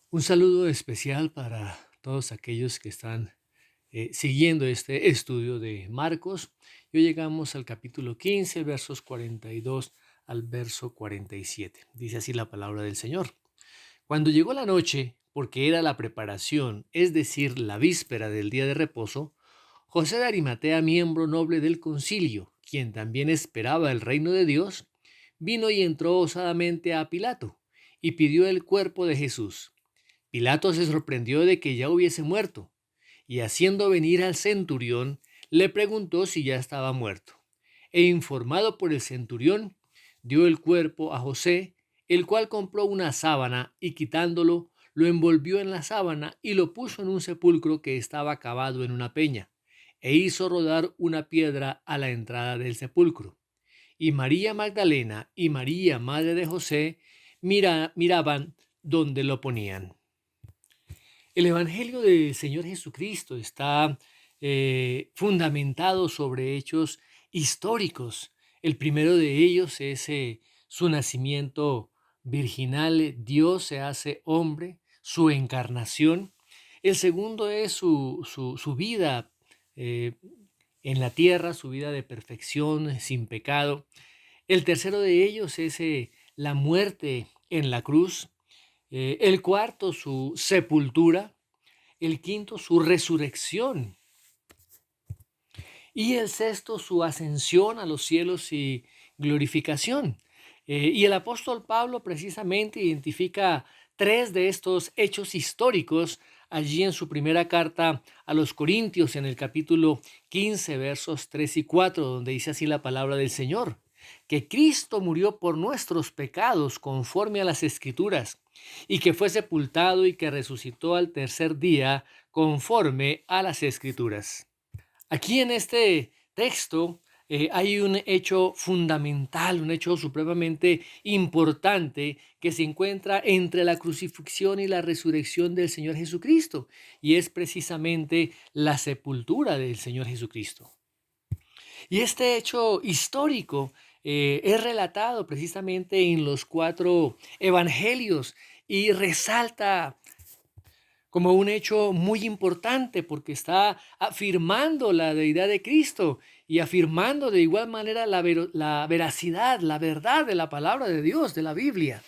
Un saludo especial para todos aquellos que están siguiendo este estudio de Marcos. Y hoy llegamos al capítulo 15, versos 42 al verso 47. Dice así la palabra del Señor. Cuando llegó la noche, porque era la preparación, es decir, la víspera del día de reposo, José de Arimatea, miembro noble del concilio, quien también esperaba el reino de Dios, vino y entró osadamente a Pilato y pidió el cuerpo de Jesús. Pilato se sorprendió de que ya hubiese muerto, y haciendo venir al centurión, le preguntó si ya estaba muerto. E informado por el centurión, dio el cuerpo a José, el cual compró una sábana y quitándolo, lo envolvió en la sábana y lo puso en un sepulcro que estaba cavado en una peña, e hizo rodar una piedra a la entrada del sepulcro. Y María Magdalena y María, madre de José, miraban donde lo ponían. El Evangelio del Señor Jesucristo está fundamentado sobre hechos históricos. El primero de ellos es su nacimiento virginal, Dios se hace hombre, su encarnación. El segundo es su vida eh, en la tierra, su vida de perfección, sin pecado. El tercero de ellos es la muerte en la cruz. El cuarto, su sepultura. El quinto, su resurrección. Y el sexto, su ascensión a los cielos y glorificación. Y el apóstol Pablo precisamente identifica tres de estos hechos históricos allí en su primera carta a los Corintios, en el capítulo 15, versos 3 y 4, donde dice así la palabra del Señor: que Cristo murió por nuestros pecados conforme a las Escrituras, y que fue sepultado y que resucitó al tercer día conforme a las Escrituras. Aquí en este texto hay un hecho fundamental, un hecho supremamente importante que se encuentra entre la crucifixión y la resurrección del Señor Jesucristo, y es precisamente la sepultura del Señor Jesucristo. Y este hecho histórico es relatado precisamente en los cuatro evangelios y resalta como un hecho muy importante porque está afirmando la deidad de Cristo y afirmando de igual manera la veracidad, la verdad de la palabra de Dios, de la Biblia.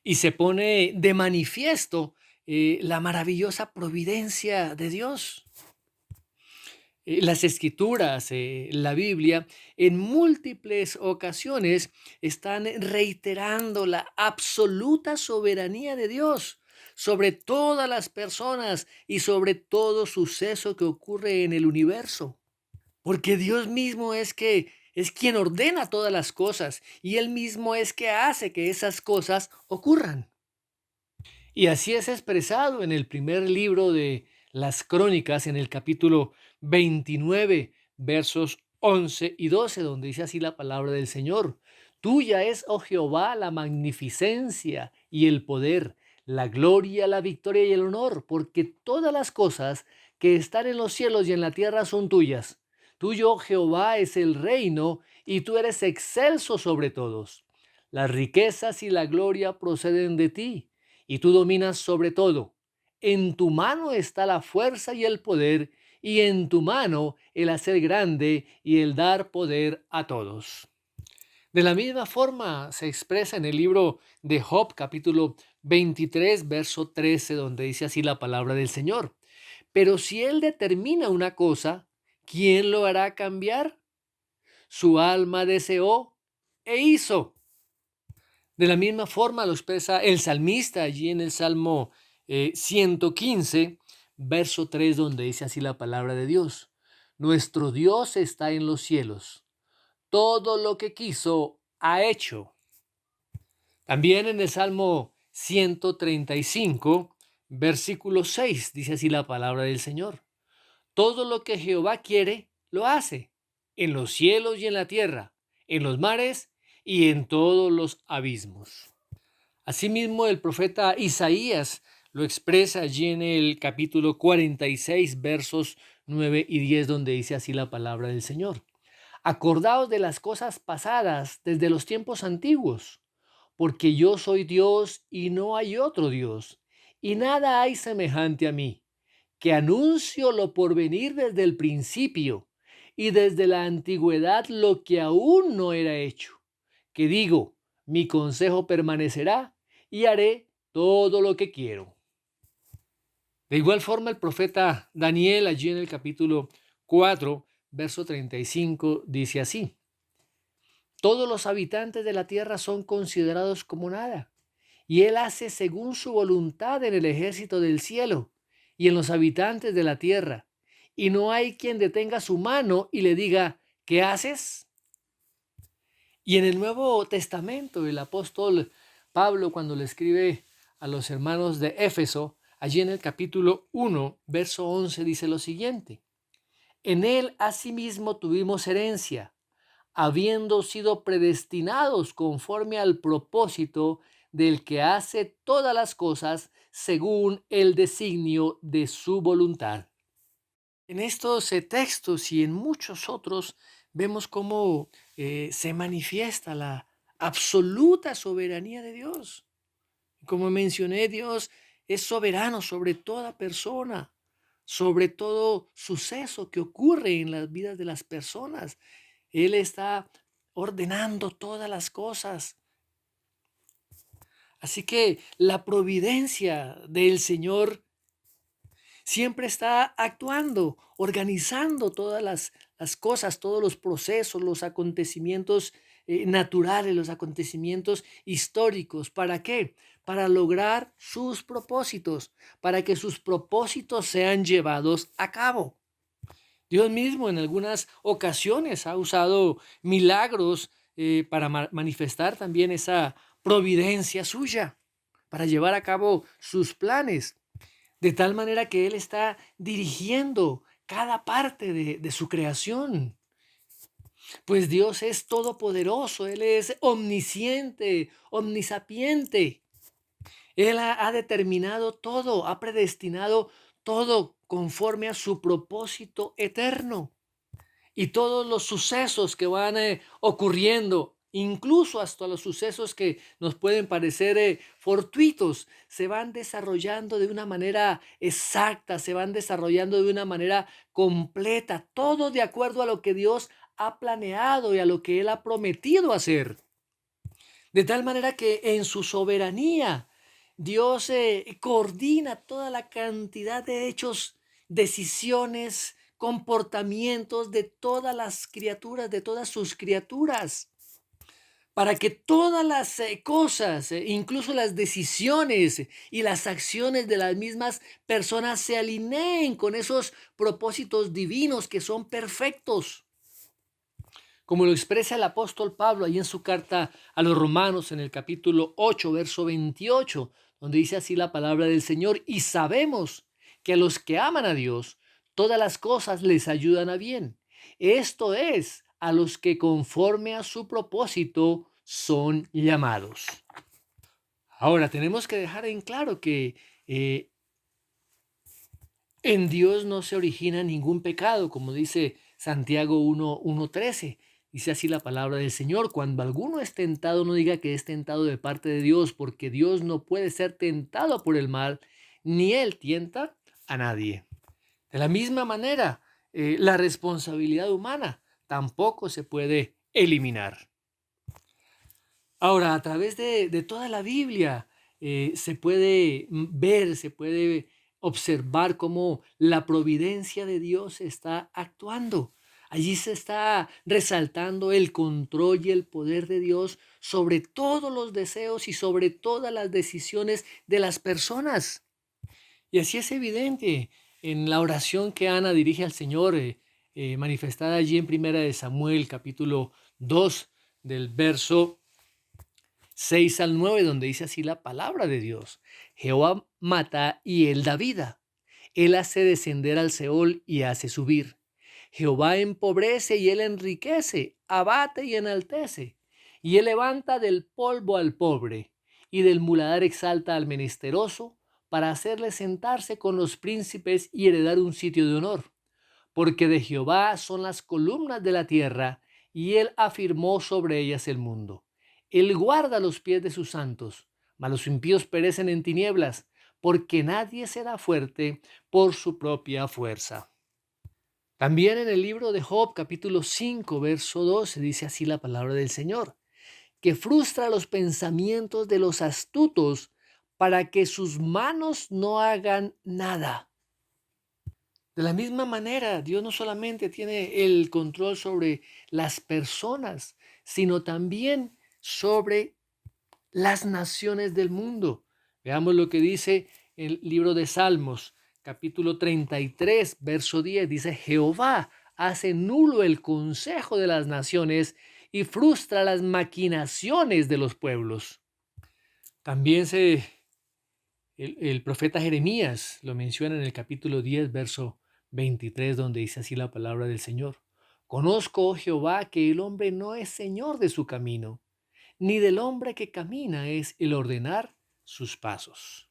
Y se pone de manifiesto la maravillosa providencia de Dios. Las escrituras, la Biblia, en múltiples ocasiones están reiterando la absoluta soberanía de Dios sobre todas las personas y sobre todo suceso que ocurre en el universo. Porque Dios mismo es quien ordena todas las cosas y Él mismo es que hace que esas cosas ocurran. Y así es expresado en el primer libro de las Crónicas, en el capítulo 29, versos 11 y 12, donde dice así la palabra del Señor: Tuya es, oh Jehová, la magnificencia y el poder, la gloria, la victoria y el honor, porque todas las cosas que están en los cielos y en la tierra son tuyas. Tuyo, oh Jehová, es el reino, y tú eres excelso sobre todos. Las riquezas y la gloria proceden de ti y tú dominas sobre todo. En tu mano está la fuerza y el poder, y en tu mano el hacer grande y el dar poder a todos. De la misma forma se expresa en el libro de Job, capítulo 23, verso 13, donde dice así la palabra del Señor: Pero si Él determina una cosa, ¿quién lo hará cambiar? Su alma deseó e hizo. De la misma forma lo expresa el salmista allí en el Salmo 115, verso 3, donde dice así la palabra de Dios: Nuestro Dios está en los cielos, todo lo que quiso ha hecho. También en el Salmo 135, versículo 6, dice así la palabra del Señor: Todo lo que Jehová quiere, lo hace, en los cielos y en la tierra, en los mares y en todos los abismos. Asimismo, el profeta Isaías lo expresa allí en el capítulo 46, versos 9 y 10, donde dice así la palabra del Señor: Acordaos de las cosas pasadas desde los tiempos antiguos. porque yo soy Dios y no hay otro Dios, y nada hay semejante a mí, que anuncio lo por venir desde el principio y desde la antigüedad lo que aún no era hecho, que digo, mi consejo permanecerá y haré todo lo que quiero. De igual forma, el profeta Daniel, allí en el capítulo 4, verso 35, dice así: todos los habitantes de la tierra son considerados como nada, y él hace según su voluntad en el ejército del cielo y en los habitantes de la tierra, y no hay quien detenga su mano y le diga, ¿qué haces? Y en el Nuevo Testamento, el apóstol Pablo, cuando le escribe a los hermanos de Éfeso, allí en el capítulo 1, verso 11, dice lo siguiente: en él asimismo tuvimos herencia, habiendo sido predestinados conforme al propósito del que hace todas las cosas según el designio de su voluntad. En estos textos y en muchos otros vemos cómo se manifiesta la absoluta soberanía de Dios. Como mencioné, Dios es soberano sobre toda persona, sobre todo suceso que ocurre en las vidas de las personas. Él está ordenando todas las cosas. Así que la providencia del Señor siempre está actuando, organizando todas las cosas, todos los procesos, los acontecimientos naturales, los acontecimientos históricos. ¿Para qué? Para lograr sus propósitos, para que sus propósitos sean llevados a cabo. Dios mismo en algunas ocasiones ha usado milagros para manifestar también esa providencia suya, para llevar a cabo sus planes, de tal manera que Él está dirigiendo cada parte de su creación. Pues Dios es todopoderoso, Él es omnisciente, omnisapiente. Él ha determinado todo, ha predestinado todo conforme a su propósito eterno. Y todos los sucesos que van ocurriendo, incluso hasta los sucesos que nos pueden parecer fortuitos, se van desarrollando de una manera exacta, se van desarrollando de una manera completa, todo de acuerdo a lo que Dios ha planeado y a lo que Él ha prometido hacer. De tal manera que en su soberanía, Dios coordina toda la cantidad de hechos, decisiones, comportamientos de todas las criaturas, de todas sus criaturas, para que todas las cosas, incluso las decisiones y las acciones de las mismas personas se alineen con esos propósitos divinos que son perfectos. Como lo expresa el apóstol Pablo ahí en su carta a los Romanos en el capítulo 8, verso 28, donde dice así la palabra del Señor: y sabemos que a los que aman a Dios, todas las cosas les ayudan a bien. Esto es, a los que conforme a su propósito son llamados. Ahora, tenemos que dejar en claro que en Dios no se origina ningún pecado, como dice Santiago 1:13. Dice así la palabra del Señor: cuando alguno es tentado, no diga que es tentado de parte de Dios, porque Dios no puede ser tentado por el mal, ni Él tienta a nadie. De la misma manera, la responsabilidad humana tampoco se puede eliminar. Ahora, a través de toda la Biblia se puede ver, se puede observar cómo la providencia de Dios está actuando. Allí se está resaltando el control y el poder de Dios sobre todos los deseos y sobre todas las decisiones de las personas. Y así es evidente en la oración que Ana dirige al Señor, manifestada allí en Primera de Samuel, capítulo 2, del verso 6 al 9, donde dice así la palabra de Dios: Jehová mata y él da vida. Él hace descender al Seol y hace subir. Jehová empobrece y él enriquece, abate y enaltece. Y él levanta del polvo al pobre, y del muladar exalta al menesteroso, para hacerle sentarse con los príncipes y heredar un sitio de honor. Porque de Jehová son las columnas de la tierra, y él afirmó sobre ellas el mundo. Él guarda los pies de sus santos, mas los impíos perecen en tinieblas, porque nadie será fuerte por su propia fuerza. También en el libro de Job, capítulo 5, verso 12, dice así la palabra del Señor, que frustra los pensamientos de los astutos para que sus manos no hagan nada. De la misma manera, Dios no solamente tiene el control sobre las personas, sino también sobre las naciones del mundo. Veamos lo que dice el libro de Salmos, capítulo 33, verso 10. Dice, Jehová hace nulo el consejo de las naciones y frustra las maquinaciones de los pueblos. También el profeta Jeremías lo menciona en el capítulo 10, verso 23, donde dice así la palabra del Señor. Conozco, oh Jehová, que el hombre no es señor de su camino, ni del hombre que camina es el ordenar sus pasos.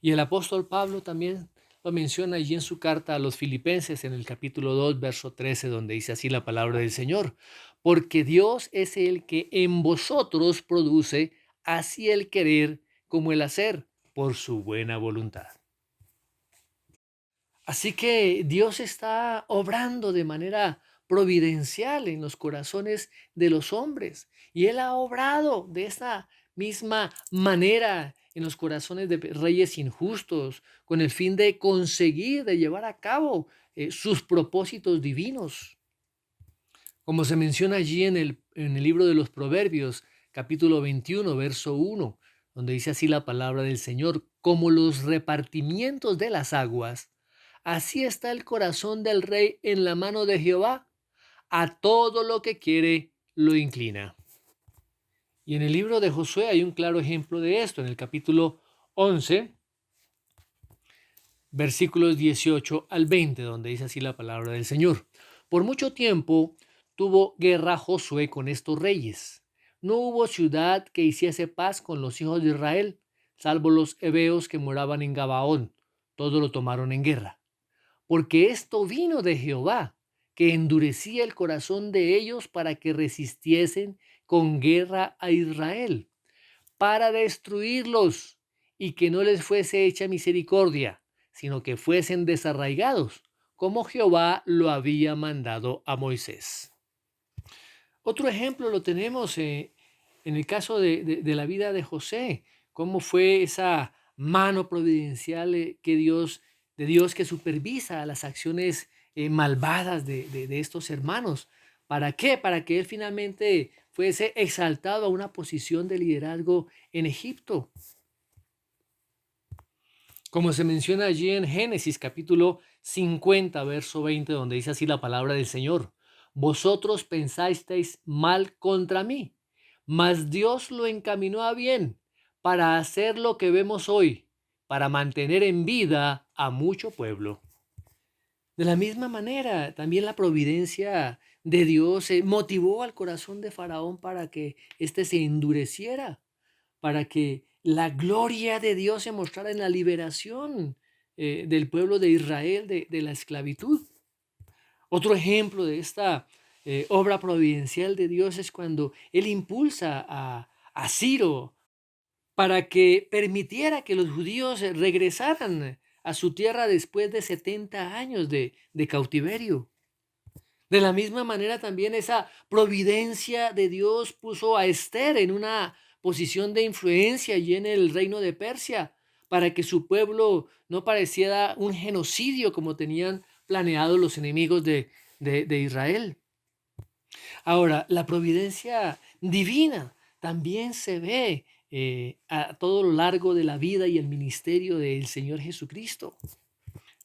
Y el apóstol Pablo también lo menciona allí en su carta a los Filipenses en el capítulo 2, verso 13, donde dice así la palabra del Señor. Porque Dios es el que en vosotros produce así el querer como el hacer por su buena voluntad. Así que Dios está obrando de manera providencial en los corazones de los hombres. Y Él ha obrado de esta misma manera en los corazones de reyes injustos, con el fin de conseguir, de llevar a cabo sus propósitos divinos. Como se menciona allí en el libro de los Proverbios, capítulo 21, verso 1, donde dice así la palabra del Señor, como los repartimientos de las aguas, así está el corazón del rey en la mano de Jehová, a todo lo que quiere lo inclina. Y en el libro de Josué hay un claro ejemplo de esto, en el capítulo 11, versículos 18 al 20, donde dice así la palabra del Señor. Por mucho tiempo tuvo guerra Josué con estos reyes. No hubo ciudad que hiciese paz con los hijos de Israel, salvo los heveos que moraban en Gabaón. Todo lo tomaron en guerra. Porque esto vino de Jehová, que endurecía el corazón de ellos para que resistiesen con guerra a Israel, para destruirlos y que no les fuese hecha misericordia, sino que fuesen desarraigados, como Jehová lo había mandado a Moisés. Otro ejemplo lo tenemos en el caso de la vida de José, cómo fue esa mano providencial de Dios que supervisa las acciones malvadas de estos hermanos. ¿Para qué? Para que él finalmente fuese exaltado a una posición de liderazgo en Egipto. Como se menciona allí en Génesis capítulo 50, verso 20, donde dice así la palabra del Señor. Vosotros pensasteis mal contra mí, mas Dios lo encaminó a bien para hacer lo que vemos hoy, para mantener en vida a mucho pueblo. De la misma manera, también la providencia de Dios motivó al corazón de Faraón para que éste se endureciera, para que la gloria de Dios se mostrara en la liberación del pueblo de Israel de la esclavitud. Otro ejemplo de esta obra providencial de Dios es cuando Él impulsa a Ciro para que permitiera que los judíos regresaran a su tierra después de 70 años de cautiverio. De la misma manera también esa providencia de Dios puso a Esther en una posición de influencia allí en el reino de Persia para que su pueblo no pareciera un genocidio como tenían planeado los enemigos de Israel. Ahora, la providencia divina también se ve a todo lo largo de la vida y el ministerio del Señor Jesucristo,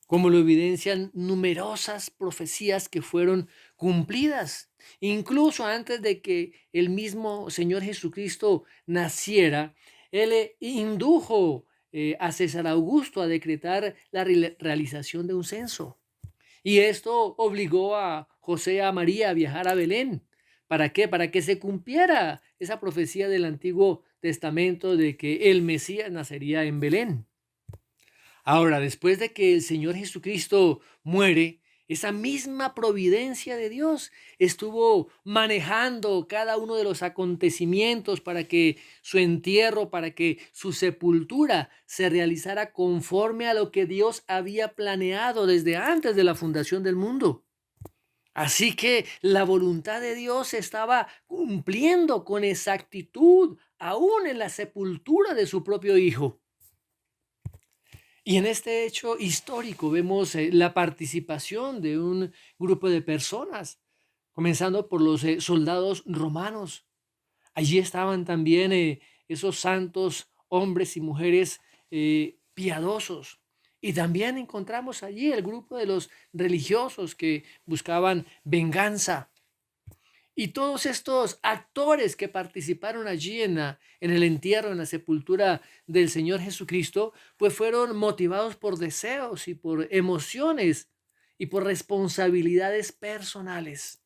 como lo evidencian numerosas profecías que fueron cumplidas. Incluso antes de que el mismo Señor Jesucristo naciera, Él indujo a César Augusto a decretar la realización de un censo. Y esto obligó a José y a María a viajar a Belén. ¿Para qué? Para que se cumpliera esa profecía del Antiguo Testamento de que el Mesías nacería en Belén. Ahora, después de que el Señor Jesucristo muere, esa misma providencia de Dios estuvo manejando cada uno de los acontecimientos para que su entierro, para que su sepultura se realizara conforme a lo que Dios había planeado desde antes de la fundación del mundo. Así que la voluntad de Dios se estaba cumpliendo con exactitud, aún en la sepultura de su propio Hijo. Y en este hecho histórico vemos la participación de un grupo de personas, comenzando por los soldados romanos. Allí estaban también esos santos hombres y mujeres piadosos. Y también encontramos allí el grupo de los religiosos que buscaban venganza. Y todos estos actores que participaron allí en el entierro, en la sepultura del Señor Jesucristo, pues fueron motivados por deseos y por emociones y por responsabilidades personales.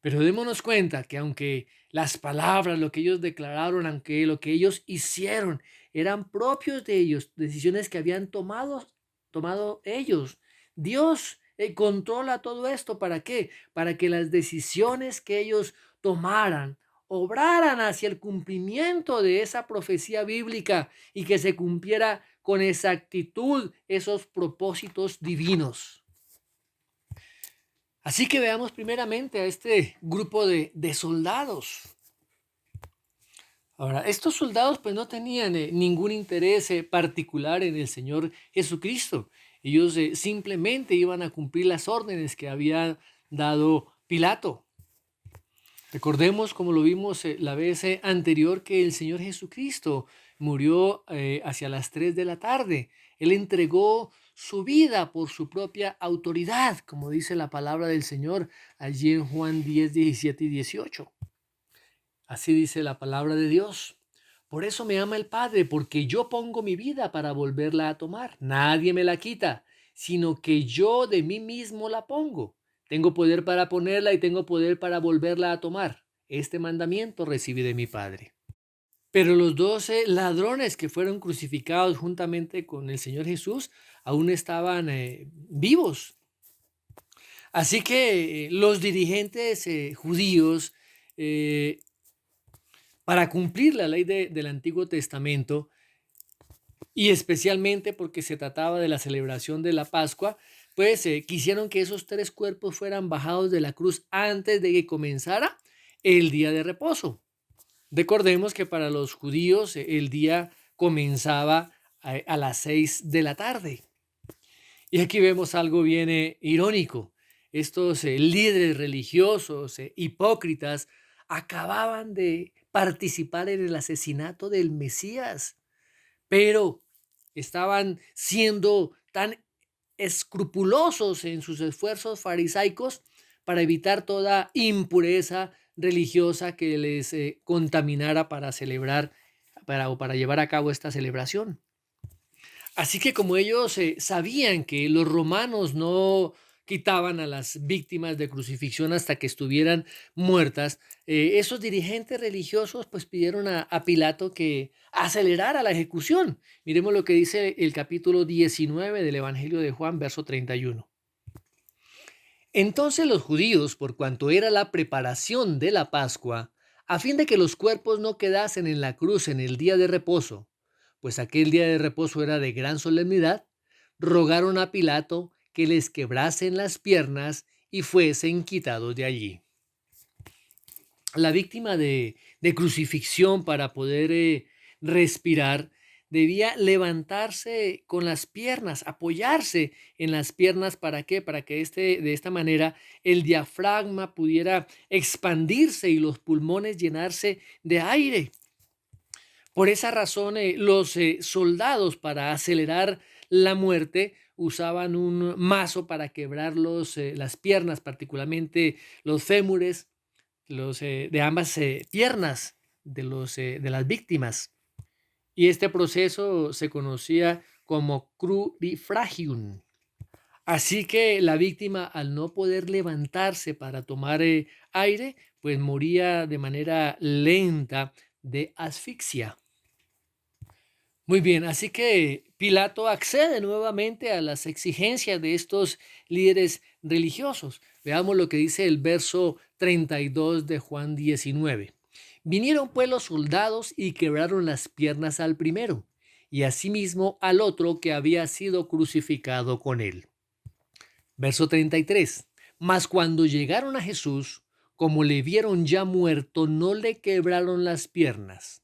Pero démonos cuenta que aunque las palabras, lo que ellos declararon, aunque lo que ellos hicieron eran propios de ellos, decisiones que habían tomado ellos, Dios controla todo esto. ¿Para qué? Para que las decisiones que ellos tomaran obraran hacia el cumplimiento de esa profecía bíblica y que se cumpliera con exactitud esos propósitos divinos. Así que veamos primeramente a este grupo de soldados. Ahora, estos soldados pues no tenían ningún interés particular en el Señor Jesucristo. Ellos simplemente iban a cumplir las órdenes que había dado Pilato. Recordemos, como lo vimos la vez anterior, que el Señor Jesucristo murió hacia las 3 de la tarde. Él entregó su vida por su propia autoridad, como dice la palabra del Señor allí en Juan 10, 17 y 18. Así dice la palabra de Dios. Por eso me ama el Padre, porque yo pongo mi vida para volverla a tomar. Nadie me la quita, sino que yo de mí mismo la pongo. Tengo poder para ponerla y tengo poder para volverla a tomar. Este mandamiento recibí de mi Padre. Pero los 12 ladrones que fueron crucificados juntamente con el Señor Jesús aún estaban vivos. Así que los dirigentes judíos, eh, para cumplir la ley del Antiguo Testamento, y especialmente porque se trataba de la celebración de la Pascua, pues quisieron que esos 3 cuerpos fueran bajados de la cruz antes de que comenzara el día de reposo. Recordemos que para los judíos el día comenzaba a las 6 de la tarde. Y aquí vemos algo bien irónico. Estos líderes religiosos hipócritas acababan de participar en el asesinato del Mesías, pero estaban siendo tan escrupulosos en sus esfuerzos farisaicos para evitar toda impureza religiosa que les contaminara para celebrar, para llevar a cabo esta celebración. Así que como ellos sabían que los romanos no quitaban a las víctimas de crucifixión hasta que estuvieran muertas, esos dirigentes religiosos pues pidieron a Pilato que acelerara la ejecución. Miremos lo que dice el capítulo 19 del Evangelio de Juan, verso 31. Entonces los judíos, por cuanto era la preparación de la Pascua, a fin de que los cuerpos no quedasen en la cruz en el día de reposo, pues aquel día de reposo era de gran solemnidad, rogaron a Pilato que les quebrasen las piernas y fuesen quitados de allí. La víctima de crucifixión, para poder respirar, debía levantarse con las piernas, apoyarse en las piernas. ¿Para qué? Para que de esta manera el diafragma pudiera expandirse y los pulmones llenarse de aire. Por esa razón, los soldados, para acelerar la muerte, usaban un mazo para quebrar las piernas, particularmente los fémures, de ambas piernas de las víctimas. Y este proceso se conocía como crurifragium. Así que la víctima, al no poder levantarse para tomar aire, pues moría de manera lenta de asfixia. Muy bien, así que Pilato accede nuevamente a las exigencias de estos líderes religiosos. Veamos lo que dice el verso 32 de Juan 19. Vinieron pues los soldados y quebraron las piernas al primero, y asimismo al otro que había sido crucificado con él. Verso 33. Mas cuando llegaron a Jesús, como le vieron ya muerto, no le quebraron las piernas.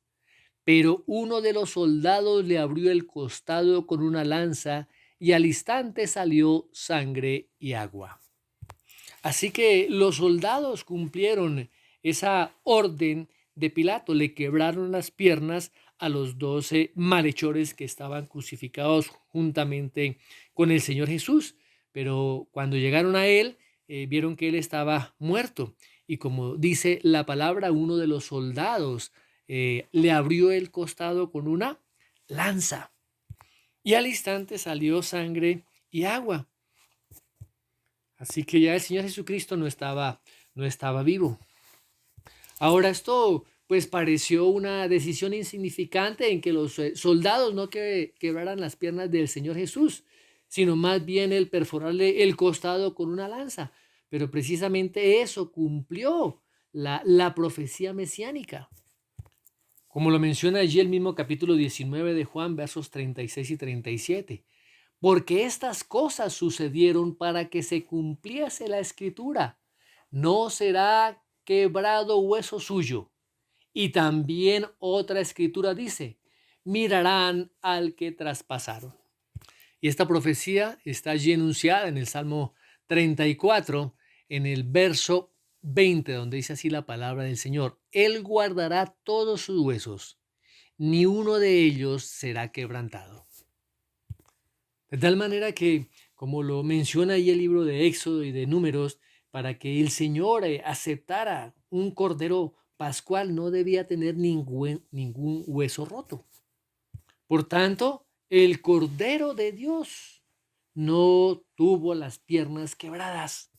Pero uno de los soldados le abrió el costado con una lanza y al instante salió sangre y agua. Así que los soldados cumplieron esa orden de Pilato, le quebraron las piernas a los 12 malhechores que estaban crucificados juntamente con el Señor Jesús. Pero cuando llegaron a él, vieron que él estaba muerto. Y como dice la palabra, uno de los soldados le abrió el costado con una lanza. Y al instante salió sangre y agua. Así que ya el Señor Jesucristo no estaba vivo. Ahora esto pues pareció una decisión insignificante en que los soldados no quebraran las piernas del Señor Jesús, sino más bien el perforarle el costado con una lanza. Pero precisamente eso cumplió la profecía mesiánica. Como lo menciona allí el mismo capítulo 19 de Juan, versos 36 y 37. Porque estas cosas sucedieron para que se cumpliese la escritura. No será quebrado hueso suyo. Y también otra escritura dice, mirarán al que traspasaron. Y esta profecía está allí enunciada en el Salmo 34, en el verso 20, donde dice así la palabra del Señor. Él guardará todos sus huesos, ni uno de ellos será quebrantado. De tal manera que, como lo menciona ahí el libro de Éxodo y de Números, para que el Señor aceptara un cordero pascual no debía tener ningún hueso roto. Por tanto, el Cordero de Dios no tuvo las piernas quebradas.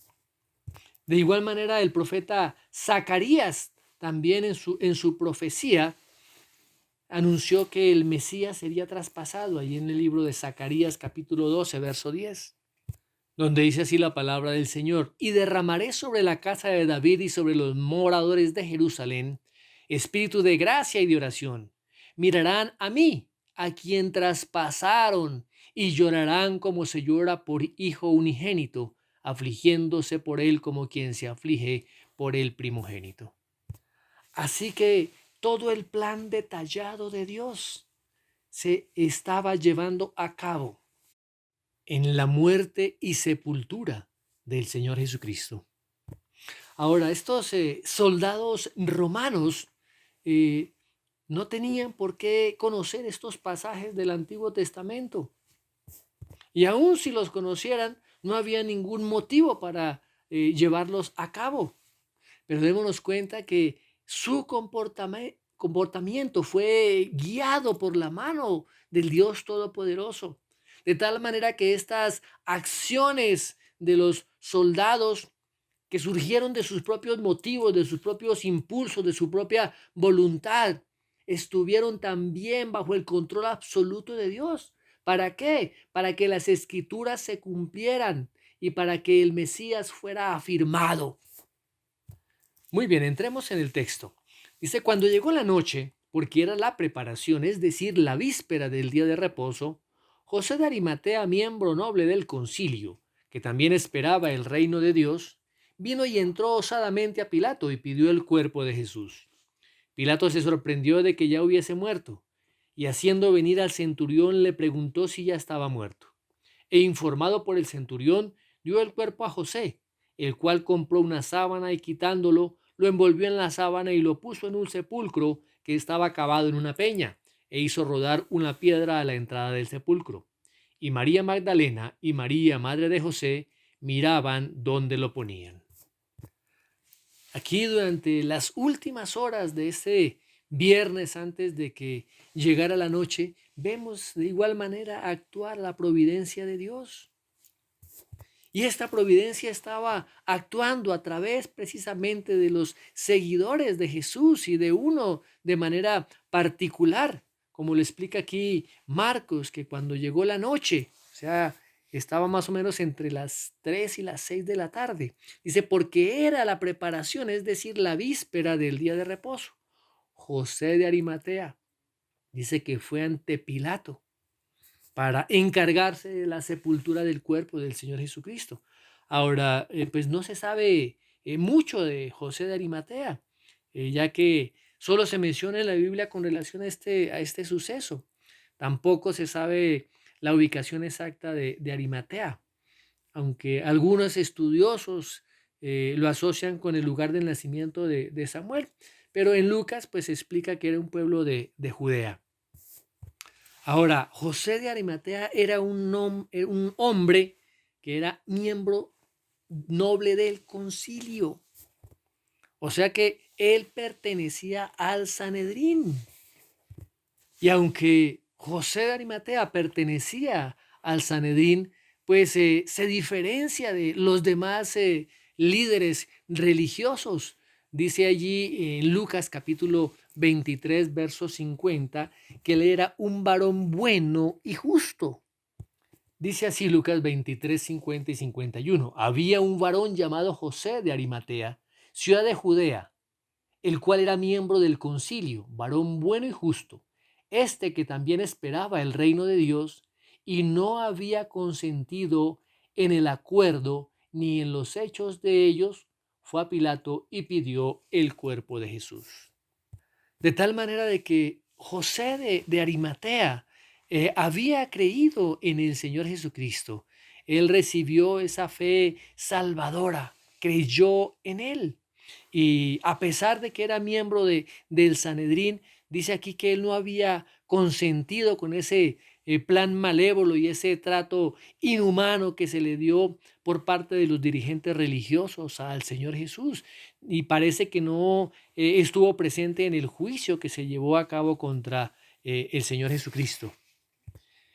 De igual manera, el profeta Zacarías también en su profecía anunció que el Mesías sería traspasado, ahí en el libro de Zacarías capítulo 12, verso 10, donde dice así la palabra del Señor: y derramaré sobre la casa de David y sobre los moradores de Jerusalén espíritu de gracia y de oración. Mirarán a mí, a quien traspasaron, y llorarán como se llora por hijo unigénito, afligiéndose por él como quien se aflige por el primogénito. Así que todo el plan detallado de Dios se estaba llevando a cabo en la muerte y sepultura del Señor Jesucristo. Ahora, estos soldados romanos eh, no tenían por qué conocer estos pasajes del Antiguo Testamento. Y aun si los conocieran, no había ningún motivo para llevarlos a cabo. Pero démonos cuenta que su comportamiento fue guiado por la mano del Dios Todopoderoso. De tal manera que estas acciones de los soldados que surgieron de sus propios motivos, de sus propios impulsos, de su propia voluntad, estuvieron también bajo el control absoluto de Dios. ¿Para qué? Para que las escrituras se cumplieran y para que el Mesías fuera afirmado. Muy bien, entremos en el texto. Dice, cuando llegó la noche, porque era la preparación, es decir, la víspera del día de reposo, José de Arimatea, miembro noble del concilio, que también esperaba el reino de Dios, vino y entró osadamente a Pilato y pidió el cuerpo de Jesús. Pilato se sorprendió de que ya hubiese muerto, y haciendo venir al centurión le preguntó si ya estaba muerto. E informado por el centurión, dio el cuerpo a José, el cual compró una sábana y quitándolo, lo envolvió en la sábana y lo puso en un sepulcro que estaba cavado en una peña, e hizo rodar una piedra a la entrada del sepulcro. Y María Magdalena y María, madre de José, miraban dónde lo ponían. Aquí durante las últimas horas de ese viernes antes de que llegara la noche, vemos de igual manera actuar la providencia de Dios. Y esta providencia estaba actuando a través precisamente de los seguidores de Jesús y de uno de manera particular, como lo explica aquí Marcos, que cuando llegó la noche, o sea, estaba más o menos entre las 3 y las 6 de la tarde. Dice, porque era la preparación, es decir, la víspera del día de reposo. José de Arimatea dice que fue ante Pilato para encargarse de la sepultura del cuerpo del Señor Jesucristo. Ahora, pues no se sabe mucho de José de Arimatea, ya que solo se menciona en la Biblia con relación a este suceso. Tampoco se sabe la ubicación exacta de Arimatea, aunque algunos estudiosos lo asocian con el lugar del nacimiento de Samuel, pero en Lucas pues se explica que era un pueblo de Judea. Ahora, José de Arimatea era un hombre que era miembro noble del concilio, o sea que él pertenecía al Sanedrín. Y aunque José de Arimatea pertenecía al Sanedrín, pues se diferencia de los demás líderes religiosos. Dice allí en Lucas capítulo 23, verso 50, que él era un varón bueno y justo. Dice así Lucas 23, 50 y 51. Había un varón llamado José de Arimatea, ciudad de Judea, el cual era miembro del concilio, varón bueno y justo, este que también esperaba el reino de Dios y no había consentido en el acuerdo ni en los hechos de ellos, fue a Pilato y pidió el cuerpo de Jesús. De tal manera de que José de Arimatea había creído en el Señor Jesucristo. Él recibió esa fe salvadora, creyó en él. Y a pesar de que era miembro del Sanedrín, dice aquí que él no había consentido con ese plan malévolo y ese trato inhumano que se le dio por parte de los dirigentes religiosos al Señor Jesús. Y parece que no estuvo presente en el juicio que se llevó a cabo contra el Señor Jesucristo.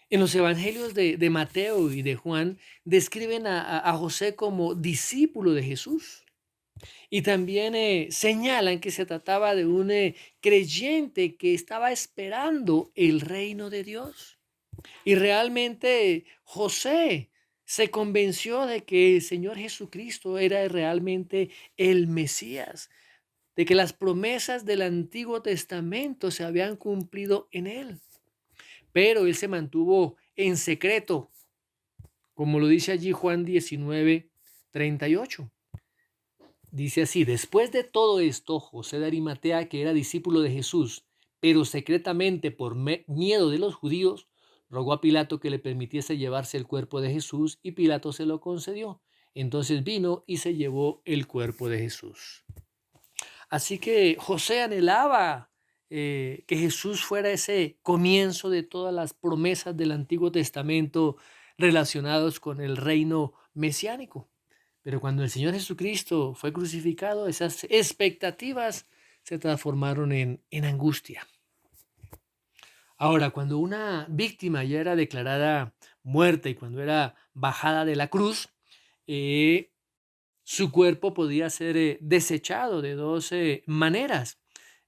En los evangelios de Mateo y de Juan describen a José como discípulo de Jesús. Y también señalan que se trataba de un creyente que estaba esperando el reino de Dios. Y realmente José se convenció de que el Señor Jesucristo era realmente el Mesías, de que las promesas del Antiguo Testamento se habían cumplido en él. Pero él se mantuvo en secreto, como lo dice allí Juan 19, 38. Dice así, después de todo esto, José de Arimatea, que era discípulo de Jesús, pero secretamente por miedo de los judíos, rogó a Pilato que le permitiese llevarse el cuerpo de Jesús y Pilato se lo concedió. Entonces vino y se llevó el cuerpo de Jesús. Así que José anhelaba que Jesús fuera ese comienzo de todas las promesas del Antiguo Testamento relacionados con el reino mesiánico. Pero cuando el Señor Jesucristo fue crucificado, esas expectativas se transformaron en angustia. Ahora, cuando una víctima ya era declarada muerta y cuando era bajada de la cruz, su cuerpo podía ser desechado de dos maneras.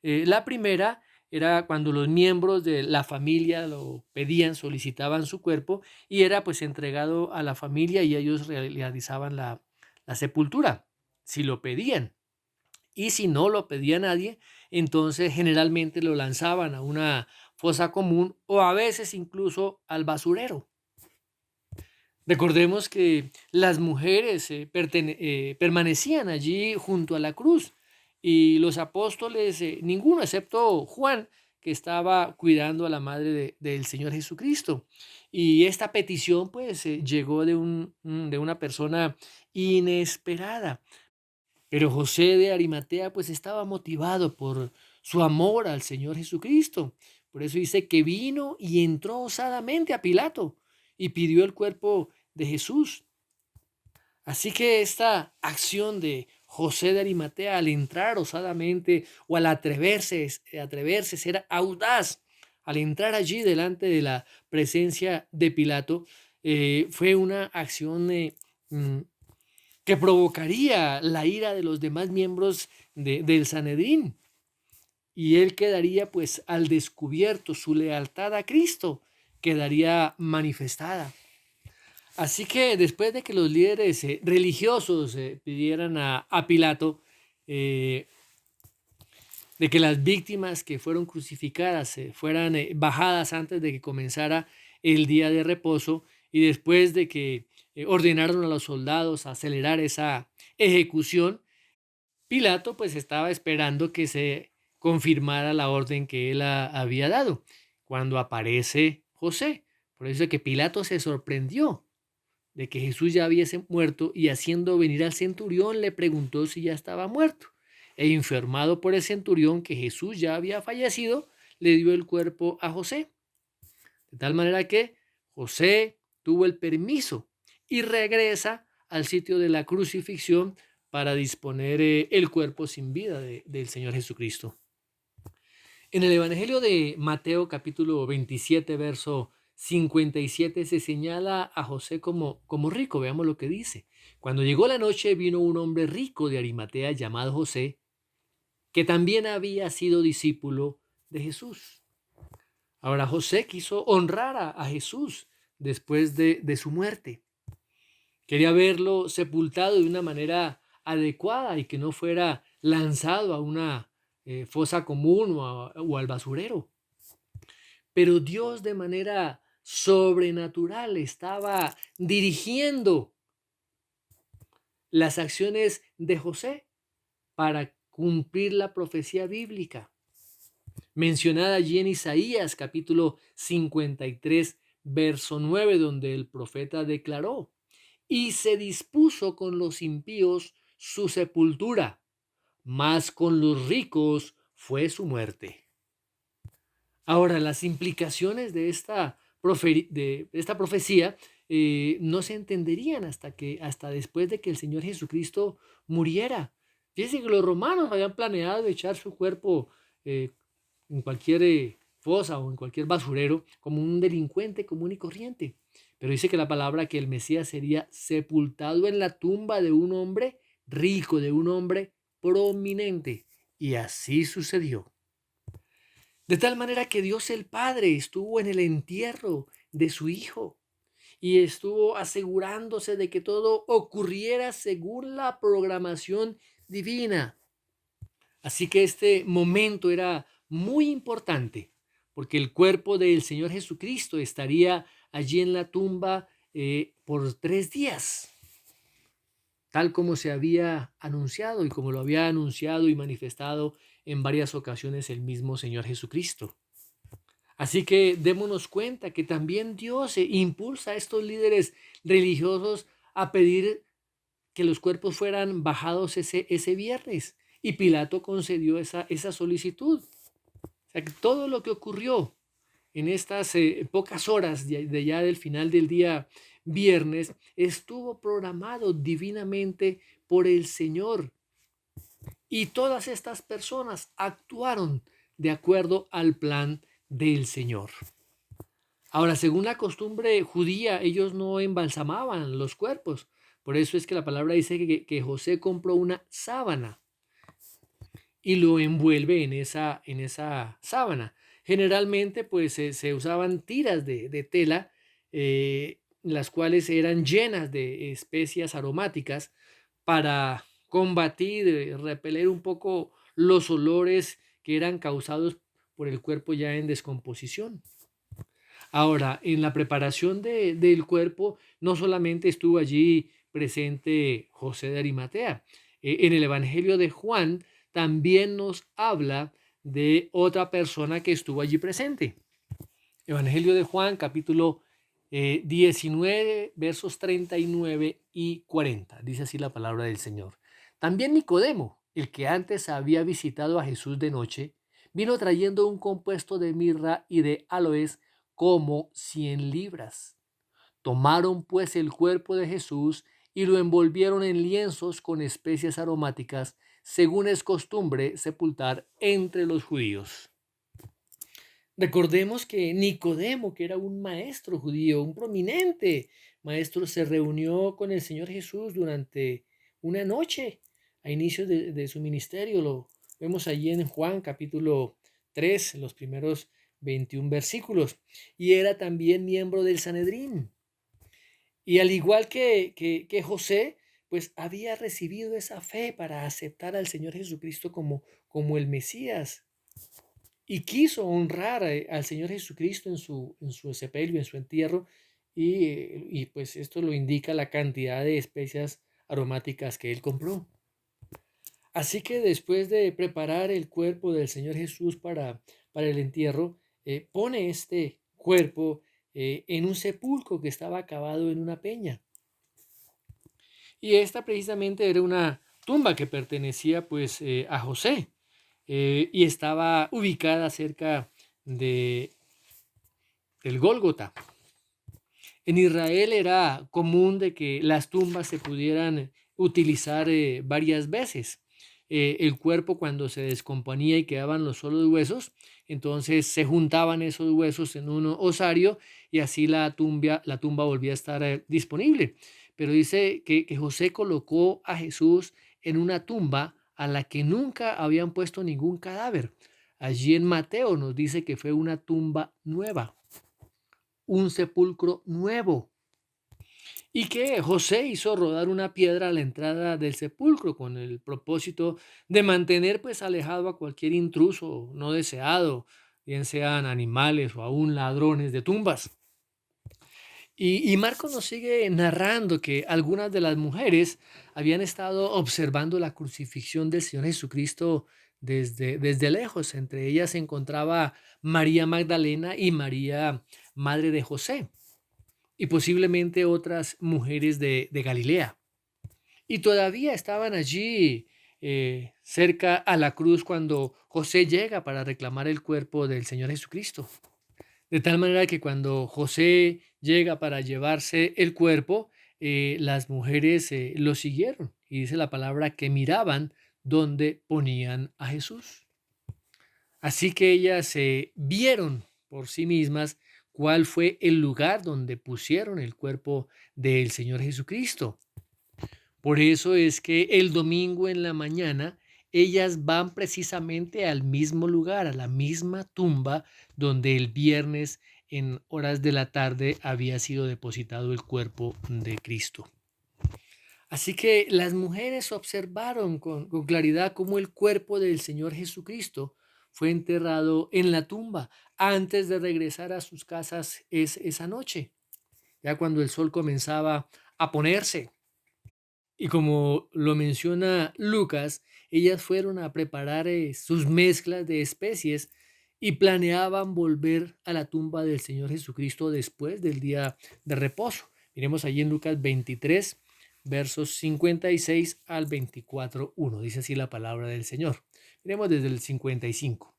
La primera era cuando los miembros de la familia lo pedían, solicitaban su cuerpo y era pues entregado a la familia y ellos realizaban la sepultura, si lo pedían. Y si no lo pedía nadie, entonces generalmente lo lanzaban a una fosa común o a veces incluso al basurero. Recordemos que las mujeres permanecían allí junto a la cruz y los apóstoles, ninguno excepto Juan, que estaba cuidando a la madre del Señor Jesucristo. Y esta petición pues llegó de una persona inesperada. Pero José de Arimatea pues estaba motivado por su amor al Señor Jesucristo. Por eso dice que vino y entró osadamente a Pilato y pidió el cuerpo de Jesús. Así que esta acción de José de Arimatea al entrar osadamente o al atreverse, ser audaz, al entrar allí delante de la presencia de Pilato, fue una acción mm, que provocaría la ira de los demás miembros del Sanedrín. y él quedaría pues al descubierto, su lealtad a Cristo quedaría manifestada. Así que después de que los líderes religiosos pidieran a Pilato eh, de que las víctimas que fueron crucificadas fueran bajadas antes de que comenzara el día de reposo, y después de que ordenaron a los soldados a acelerar esa ejecución, Pilato pues estaba esperando que se confirmara la orden que él había dado cuando aparece José. Por eso es que Pilato se sorprendió de que Jesús ya hubiese muerto, y haciendo venir al centurión le preguntó si ya estaba muerto. E informado por el centurión que Jesús ya había fallecido, le dio el cuerpo a José. De tal manera que José tuvo el permiso y regresa al sitio de la crucifixión para disponer el cuerpo sin vida del Señor Jesucristo. En el Evangelio de Mateo capítulo 27, verso 57, se señala a José como rico. Veamos lo que dice. Cuando llegó la noche, vino un hombre rico de Arimatea llamado José, que también había sido discípulo de Jesús. Ahora, José quiso honrar a Jesús después de su muerte. Quería verlo sepultado de una manera adecuada y que no fuera lanzado a una fosa común o al basurero. Pero Dios, de manera sobrenatural, estaba dirigiendo las acciones de José para cumplir la profecía bíblica mencionada allí en Isaías capítulo 53, verso 9, donde el profeta declaró: y se dispuso con los impíos su sepultura, mas con los ricos fue su muerte. Ahora, las implicaciones de esta profecía no se entenderían hasta después de que el Señor Jesucristo muriera. Fíjense que los romanos habían planeado echar su cuerpo en cualquier fosa o en cualquier basurero como un delincuente común y corriente. Pero dice que la palabra que el Mesías sería sepultado en la tumba de un hombre rico, de un hombre prominente. Y así sucedió. De tal manera que Dios el Padre estuvo en el entierro de su Hijo y estuvo asegurándose de que todo ocurriera según la programación divina. Así que este momento era muy importante, porque el cuerpo del Señor Jesucristo estaría allí en la tumba por 3 días, tal como se había anunciado y como lo había anunciado y manifestado en varias ocasiones el mismo Señor Jesucristo. Así que démonos cuenta que también Dios impulsa a estos líderes religiosos a pedir que los cuerpos fueran bajados ese viernes, y Pilato concedió esa solicitud. O sea que todo lo que ocurrió en estas pocas horas de ya del final del día viernes estuvo programado divinamente por el Señor, y todas estas personas actuaron de acuerdo al plan del Señor. Ahora, según la costumbre judía, ellos no embalsamaban los cuerpos. Por eso es que la palabra dice que José compró una sábana y lo envuelve en esa sábana. Generalmente, pues se usaban tiras de tela, las cuales eran llenas de especias aromáticas para combatir, repeler un poco los olores que eran causados por el cuerpo ya en descomposición. Ahora, en la preparación del cuerpo, no solamente estuvo allí presente José de Arimatea. En el Evangelio de Juan también nos habla de otra persona que estuvo allí presente. Evangelio de Juan, capítulo 19, versos 39 y 40. Dice así la palabra del Señor. También Nicodemo, el que antes había visitado a Jesús de noche, vino trayendo un compuesto de mirra y de aloes como 100 libras. Tomaron pues el cuerpo de Jesús y lo envolvieron en lienzos con especias aromáticas, según es costumbre sepultar entre los judíos. Recordemos que Nicodemo, que era un maestro judío, un prominente maestro, se reunió con el Señor Jesús durante una noche a inicio de su ministerio. Vemos allí en Juan capítulo 3, los primeros 21 versículos. Y era también miembro del Sanedrín. Y al igual que José, pues había recibido esa fe para aceptar al Señor Jesucristo como el Mesías. Y quiso honrar al Señor Jesucristo en su sepelio, en su entierro, y pues esto lo indica la cantidad de especias aromáticas que él compró. Así que después de preparar el cuerpo del Señor Jesús para el entierro, pone este cuerpo en un sepulcro que estaba cavado en una peña. Y esta precisamente era una tumba que pertenecía pues a José, y estaba ubicada cerca de, del Gólgota. En Israel era común de que las tumbas se pudieran utilizar varias veces. El cuerpo, cuando se descomponía y quedaban los solos huesos, entonces se juntaban esos huesos en un osario y así la tumba volvía a estar disponible. Pero dice que José colocó a Jesús en una tumba a la que nunca habían puesto ningún cadáver. Allí en Mateo nos dice que fue una tumba nueva, un sepulcro nuevo, y que José hizo rodar una piedra a la entrada del sepulcro con el propósito de mantener pues alejado a cualquier intruso no deseado, bien sean animales o aún ladrones de tumbas. Y Marco nos sigue narrando que algunas de las mujeres habían estado observando la crucifixión del Señor Jesucristo desde lejos. Entre ellas se encontraba María Magdalena y María, madre de José, y posiblemente otras mujeres de Galilea. Y todavía estaban allí cerca a la cruz cuando José llega para reclamar el cuerpo del Señor Jesucristo. De tal manera que cuando José llega para llevarse el cuerpo, las mujeres lo siguieron. Y dice la palabra que miraban donde ponían a Jesús. Así que ellas vieron por sí mismas cuál fue el lugar donde pusieron el cuerpo del Señor Jesucristo. Por eso es que el domingo en la mañana ellas van precisamente al mismo lugar, a la misma tumba donde el viernes en horas de la tarde había sido depositado el cuerpo de Cristo. Así que las mujeres observaron con claridad cómo el cuerpo del Señor Jesucristo fue enterrado en la tumba antes de regresar a sus casas esa noche, ya cuando el sol comenzaba a ponerse. Y como lo menciona Lucas, ellas fueron a preparar sus mezclas de especies y planeaban volver a la tumba del Señor Jesucristo después del día de reposo. Miremos allí en Lucas 23, versos 56 al 24:1. Dice así la palabra del Señor. Miremos desde el 55.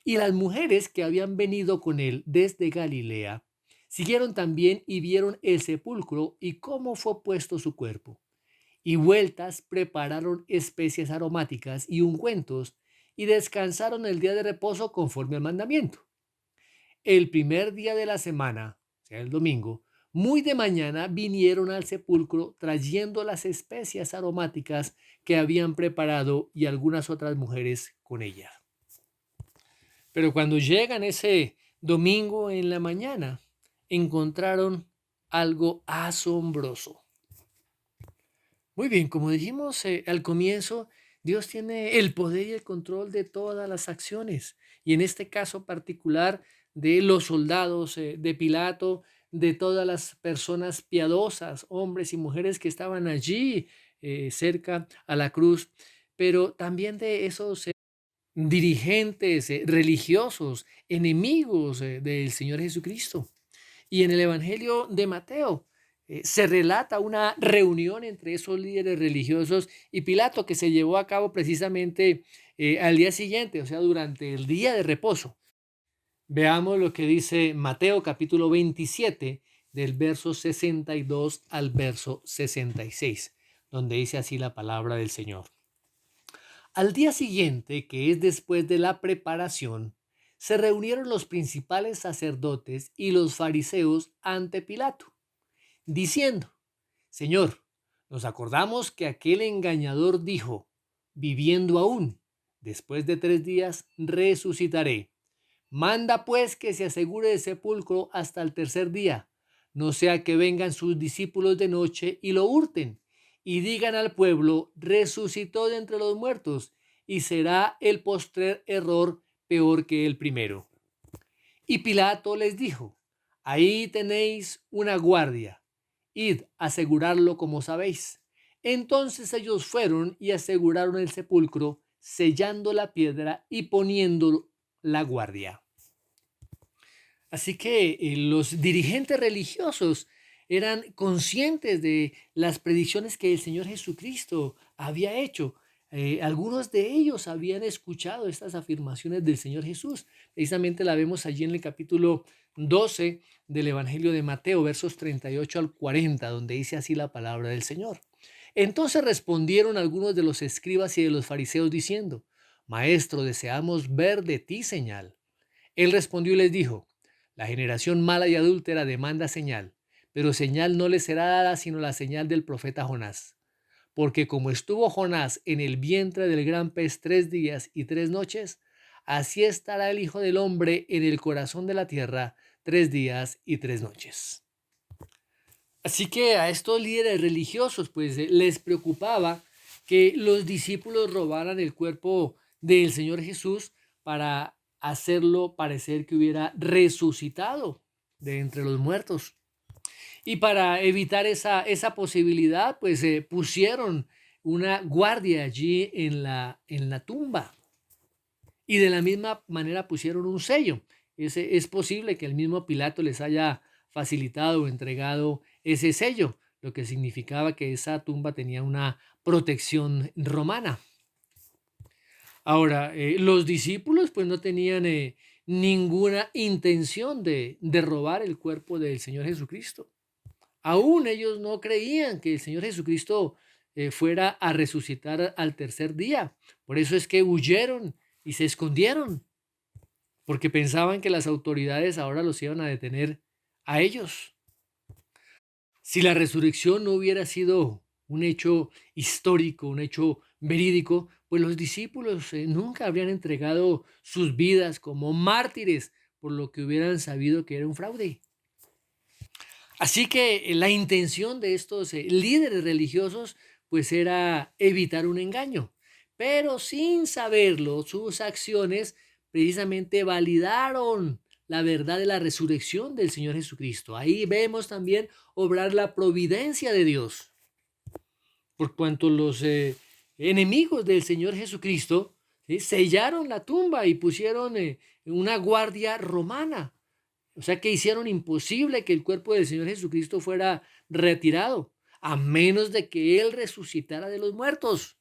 Y las mujeres que habían venido con él desde Galilea siguieron también y vieron el sepulcro y cómo fue puesto su cuerpo, y vueltas prepararon especias aromáticas y ungüentos, y descansaron el día de reposo conforme al mandamiento. El primer día de la semana, o sea, el domingo, muy de mañana vinieron al sepulcro trayendo las especias aromáticas que habían preparado y algunas otras mujeres con ellas. Pero cuando llegan ese domingo en la mañana, encontraron algo asombroso. Muy bien, como dijimos al comienzo, Dios tiene el poder y el control de todas las acciones, y en este caso particular de los soldados de Pilato, de todas las personas piadosas, hombres y mujeres que estaban allí cerca a la cruz, pero también de esos dirigentes religiosos, enemigos del Señor Jesucristo. Y en el Evangelio de Mateo se relata una reunión entre esos líderes religiosos y Pilato que se llevó a cabo precisamente al día siguiente, o sea, durante el día de reposo. Veamos lo que dice Mateo capítulo 27, del verso 62 al verso 66, donde dice así la palabra del Señor. Al día siguiente, que es después de la preparación, se reunieron los principales sacerdotes y los fariseos ante Pilato, diciendo: Señor, nos acordamos que aquel engañador dijo, viviendo aún, Después de 3 días resucitaré. Manda pues que se asegure el sepulcro hasta el tercer día, no sea que vengan sus discípulos de noche y lo hurten, y digan al pueblo: resucitó de entre los muertos, y será el postrer error peor que el primero. Y Pilato les dijo: ahí tenéis una guardia, id a asegurarlo como sabéis. Entonces ellos fueron y aseguraron el sepulcro, sellando la piedra y poniendo la guardia. Así que los dirigentes religiosos eran conscientes de las predicciones que el Señor Jesucristo había hecho. Algunos de ellos habían escuchado estas afirmaciones del Señor Jesús. Precisamente la vemos allí en el capítulo 12 del Evangelio de Mateo, versos 38 al 40, donde dice así la palabra del Señor. Entonces respondieron algunos de los escribas y de los fariseos diciendo: Maestro, deseamos ver de ti señal. Él respondió y les dijo: la generación mala y adúltera demanda señal, pero señal no le será dada sino la señal del profeta Jonás. Porque como estuvo Jonás en el vientre del gran pez 3 días y 3 noches, así estará el Hijo del Hombre en el corazón de la tierra 3 días y 3 noches. Así que a estos líderes religiosos pues les preocupaba que los discípulos robaran el cuerpo del Señor Jesús para hacerlo parecer que hubiera resucitado de entre los muertos. Y para evitar esa posibilidad, pues pusieron una guardia allí en la tumba. Y de la misma manera pusieron un sello. Es posible que el mismo Pilato les haya facilitado o entregado ese sello, lo que significaba que esa tumba tenía una protección romana. Ahora, los discípulos pues no tenían ninguna intención de robar el cuerpo del Señor Jesucristo. Aún ellos no creían que el Señor Jesucristo fuera a resucitar al tercer día. Por eso es que huyeron y se escondieron, porque pensaban que las autoridades ahora los iban a detener a ellos. Si la resurrección no hubiera sido un hecho histórico, un hecho verídico, pues los discípulos nunca habrían entregado sus vidas como mártires por lo que hubieran sabido que era un fraude. Así que la intención de estos líderes religiosos pues era evitar un engaño, pero sin saberlo, sus acciones precisamente validaron la verdad de la resurrección del Señor Jesucristo. Ahí vemos también obrar la providencia de Dios, por cuanto los enemigos del Señor Jesucristo, ¿sí?, sellaron la tumba y pusieron una guardia romana. O sea que hicieron imposible que el cuerpo del Señor Jesucristo fuera retirado, a menos de que Él resucitara de los muertos.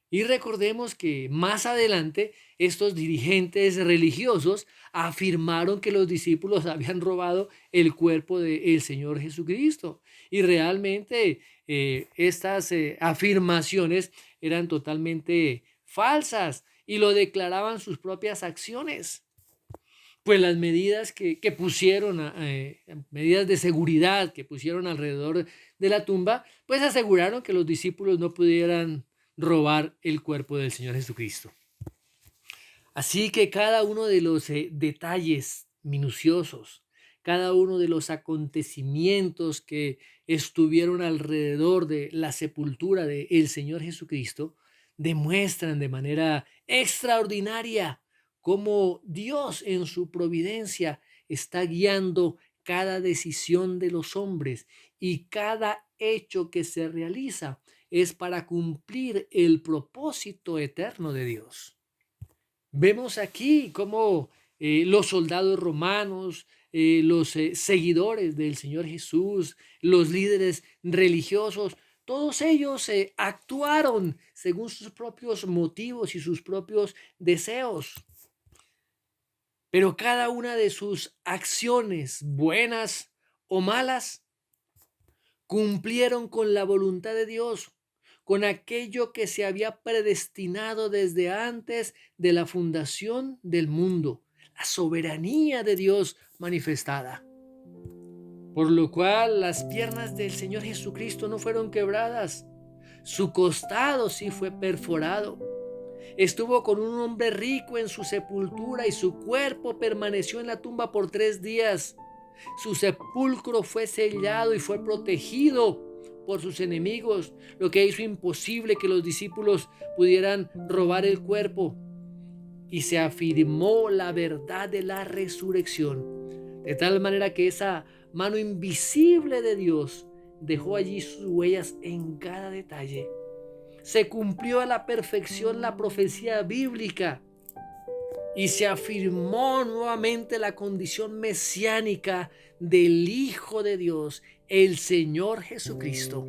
Y recordemos que más adelante estos dirigentes religiosos afirmaron que los discípulos habían robado el cuerpo del Señor Jesucristo. Y realmente estas afirmaciones eran totalmente falsas y lo declaraban sus propias acciones. Pues las medidas que pusieron, medidas de seguridad que pusieron alrededor de la tumba, pues aseguraron que los discípulos no pudieran robar el cuerpo del Señor Jesucristo. Así que cada uno de los detalles minuciosos, cada uno de los acontecimientos que estuvieron alrededor de la sepultura del Señor Jesucristo, demuestran de manera extraordinaria cómo Dios en su providencia está guiando cada decisión de los hombres y cada hecho que se realiza es para cumplir el propósito eterno de Dios. Vemos aquí cómo los soldados romanos, los seguidores del Señor Jesús, los líderes religiosos, todos ellos actuaron según sus propios motivos y sus propios deseos. Pero cada una de sus acciones, buenas o malas, cumplieron con la voluntad de Dios, con aquello que se había predestinado desde antes de la fundación del mundo, la soberanía de Dios manifestada. Por lo cual las piernas del Señor Jesucristo no fueron quebradas, su costado sí fue perforado. Estuvo con un hombre rico en su sepultura y su cuerpo permaneció en la tumba por 3 días. Su sepulcro fue sellado y fue protegido por sus enemigos, lo que hizo imposible que los discípulos pudieran robar el cuerpo. Y se afirmó la verdad de la resurrección, de tal manera que esa mano invisible de Dios dejó allí sus huellas en cada detalle. Se cumplió a la perfección la profecía bíblica y se afirmó nuevamente la condición mesiánica del Hijo de Dios, el Señor Jesucristo.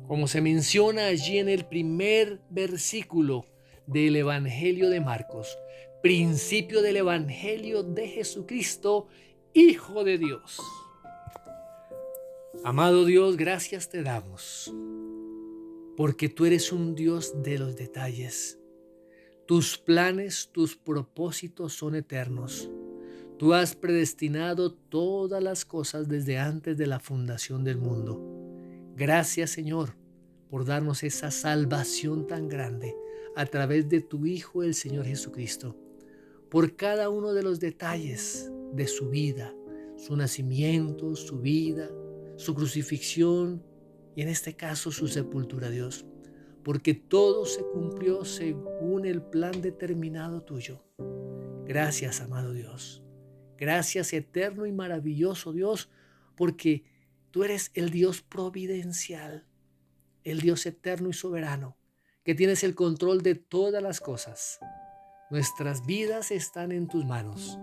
Como se menciona allí en el primer versículo del Evangelio de Marcos, principio del Evangelio de Jesucristo, Hijo de Dios. Amado Dios, gracias te damos, porque tú eres un Dios de los detalles. Tus planes, tus propósitos son eternos. Tú has predestinado todas las cosas desde antes de la fundación del mundo. Gracias, Señor, por darnos esa salvación tan grande a través de tu Hijo, el Señor Jesucristo, por cada uno de los detalles de su vida, su nacimiento, su vida, su crucifixión y en este caso su sepultura, Dios, porque todo se cumplió según el plan determinado tuyo. Gracias, amado Dios. Gracias, eterno y maravilloso Dios, porque tú eres el Dios providencial, el Dios eterno y soberano, que tienes el control de todas las cosas. Nuestras vidas están en tus manos.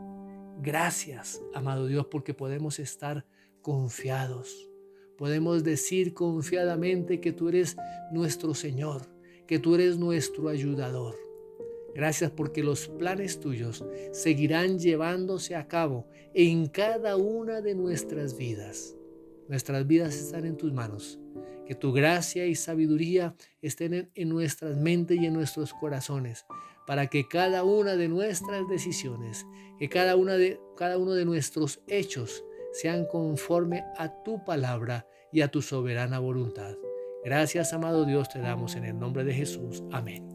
Gracias, amado Dios, porque podemos estar confiados. Podemos decir confiadamente que tú eres nuestro Señor, que tú eres nuestro ayudador. Gracias porque los planes tuyos seguirán llevándose a cabo en cada una de nuestras vidas. Nuestras vidas están en tus manos. Que tu gracia y sabiduría estén en nuestras mentes y en nuestros corazones, para que cada una de nuestras decisiones, que cada uno de nuestros hechos sean conforme a tu palabra y a tu soberana voluntad. Gracias, amado Dios, te damos en el nombre de Jesús. Amén.